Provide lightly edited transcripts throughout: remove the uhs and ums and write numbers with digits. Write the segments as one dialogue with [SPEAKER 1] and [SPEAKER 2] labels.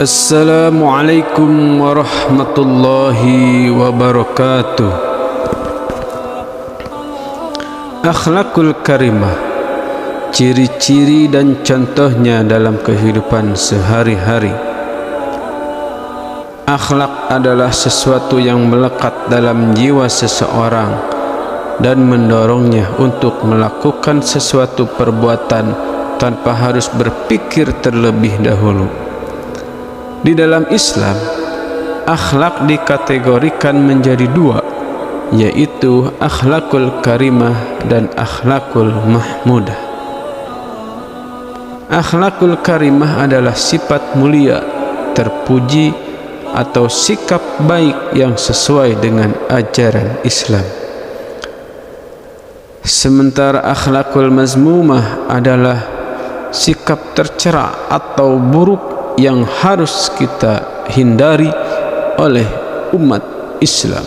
[SPEAKER 1] Assalamualaikum warahmatullahi wabarakatuh. Akhlakul karimah, ciri-ciri dan contohnya dalam kehidupan sehari-hari. Akhlak adalah sesuatu yang melekat dalam jiwa seseorang dan mendorongnya untuk melakukan sesuatu perbuatan tanpa harus berpikir terlebih dahulu. Di dalam Islam, akhlak dikategorikan menjadi dua, yaitu akhlakul karimah dan akhlakul mahmudah. Akhlakul karimah adalah sifat mulia, terpuji, atau sikap baik yang sesuai dengan ajaran Islam. Sementara akhlakul mazmumah adalah sikap tercela atau buruk yang harus kita hindari oleh umat Islam.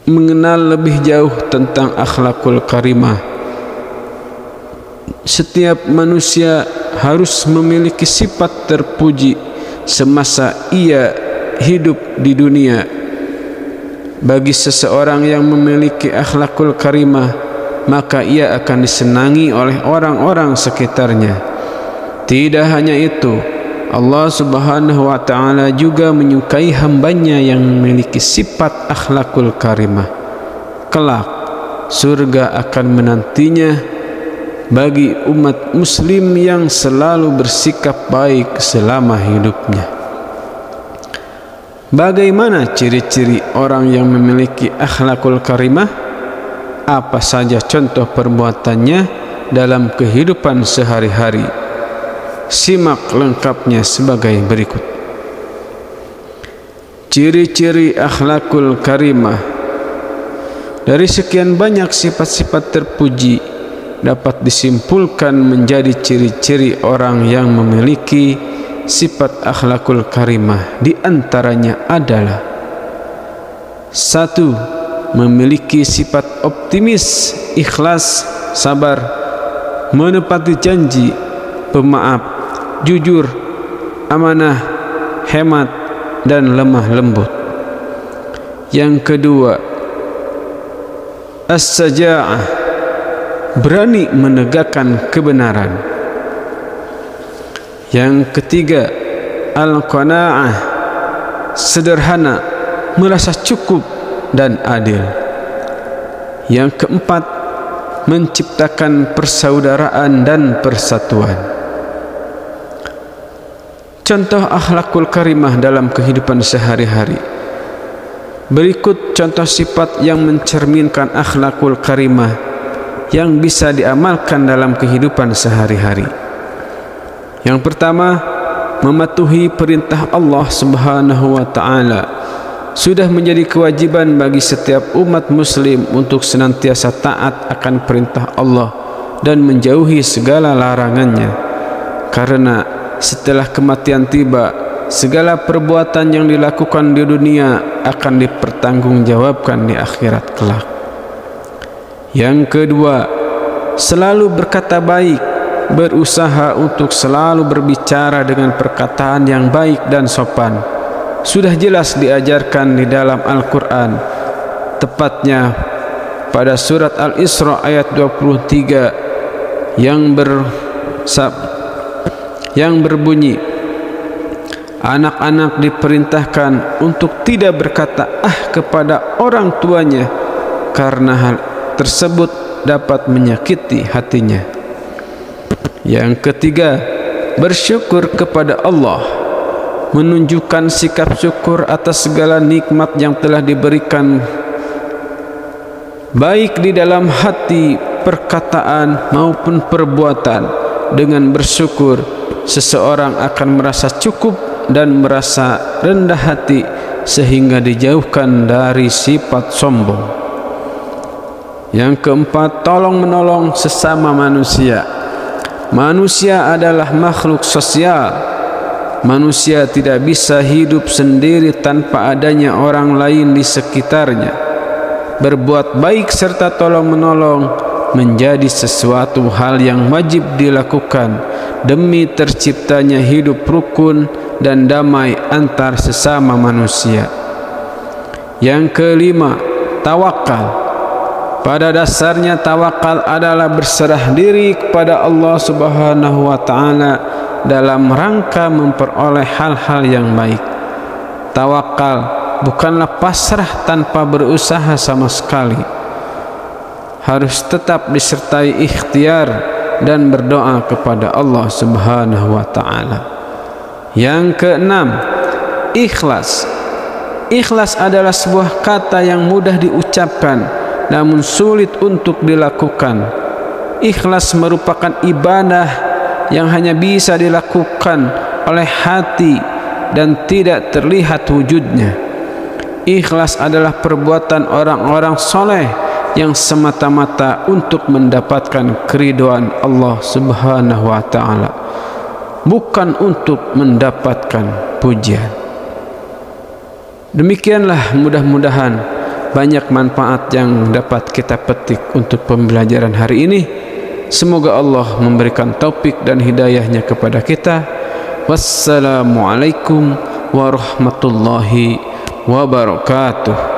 [SPEAKER 1] Mengenal lebih jauh tentang akhlakul karimah, setiap manusia harus memiliki sifat terpuji semasa ia hidup di dunia. Bagi seseorang yang memiliki akhlakul karimah, maka ia akan disenangi oleh orang-orang sekitarnya. Tidak hanya itu, Allah Subhanahu wa ta'ala juga menyukai hambanya yang memiliki sifat akhlakul karimah. Kelak surga akan menantinya bagi umat muslim yang selalu bersikap baik selama hidupnya. Bagaimana ciri-ciri orang yang memiliki akhlakul karimah? Apa saja contoh perbuatannya dalam kehidupan sehari-hari? Simak lengkapnya sebagai berikut. Ciri-ciri akhlakul karimah. Dari sekian banyak sifat-sifat terpuji, dapat disimpulkan menjadi ciri-ciri orang yang memiliki sifat akhlakul karimah. Di antaranya adalah: 1. Memiliki sifat optimis, ikhlas, sabar, menepati janji, pemaaf, jujur, amanah, hemat, dan lemah lembut. Yang kedua, as-saja'ah, berani menegakkan kebenaran. Yang ketiga, al-qanaa'ah, sederhana, merasa cukup dan adil. Yang keempat, menciptakan persaudaraan dan persatuan. Contoh akhlakul karimah dalam kehidupan sehari-hari. Berikut contoh sifat yang mencerminkan akhlakul karimah yang bisa diamalkan dalam kehidupan sehari-hari. Yang pertama, mematuhi perintah Allah Subhanahu wa ta'ala. Sudah menjadi kewajiban bagi setiap umat muslim untuk senantiasa taat akan perintah Allah dan menjauhi segala larangannya. Karena setelah kematian tiba, segala perbuatan yang dilakukan di dunia akan dipertanggungjawabkan di akhirat kelak. Yang kedua, selalu berkata baik, berusaha untuk selalu berbicara dengan perkataan yang baik dan sopan. Sudah jelas diajarkan di dalam Al-Quran, tepatnya pada surat Al-Isra ayat 23 yang berbunyi, anak-anak diperintahkan untuk tidak berkata kepada orang tuanya, karena hal tersebut dapat menyakiti hatinya. Yang ketiga, bersyukur kepada Allah, menunjukkan sikap syukur atas segala nikmat yang telah diberikan, baik di dalam hati, perkataan maupun perbuatan. Dengan bersyukur, seseorang akan merasa cukup dan merasa rendah hati sehingga dijauhkan dari sifat sombong. Yang keempat, tolong menolong sesama manusia. Manusia adalah makhluk sosial. Manusia tidak bisa hidup sendiri tanpa adanya orang lain di sekitarnya. Berbuat baik serta tolong menolong menjadi sesuatu hal yang wajib dilakukan demi terciptanya hidup rukun dan damai antar sesama manusia. Yang kelima, tawakal. Pada dasarnya tawakal adalah berserah diri kepada Allah Subhanahu wa taala dalam rangka memperoleh hal-hal yang baik. Tawakal bukanlah pasrah tanpa berusaha sama sekali. Harus tetap disertai ikhtiar dan berdoa kepada Allah Subhanahu wa taala. Yang keenam, ikhlas. Ikhlas adalah sebuah kata yang mudah diucapkan namun sulit untuk dilakukan. Ikhlas merupakan ibadah yang hanya bisa dilakukan oleh hati dan tidak terlihat wujudnya. Ikhlas adalah perbuatan orang-orang soleh yang semata-mata untuk mendapatkan keridhaan Allah Subhanahu wa taala, bukan untuk mendapatkan pujian. Demikianlah, mudah-mudahan banyak manfaat yang dapat kita petik untuk pembelajaran hari ini. Semoga Allah memberikan taufik dan hidayahnya kepada kita. Wassalamualaikum warahmatullahi wabarakatuh.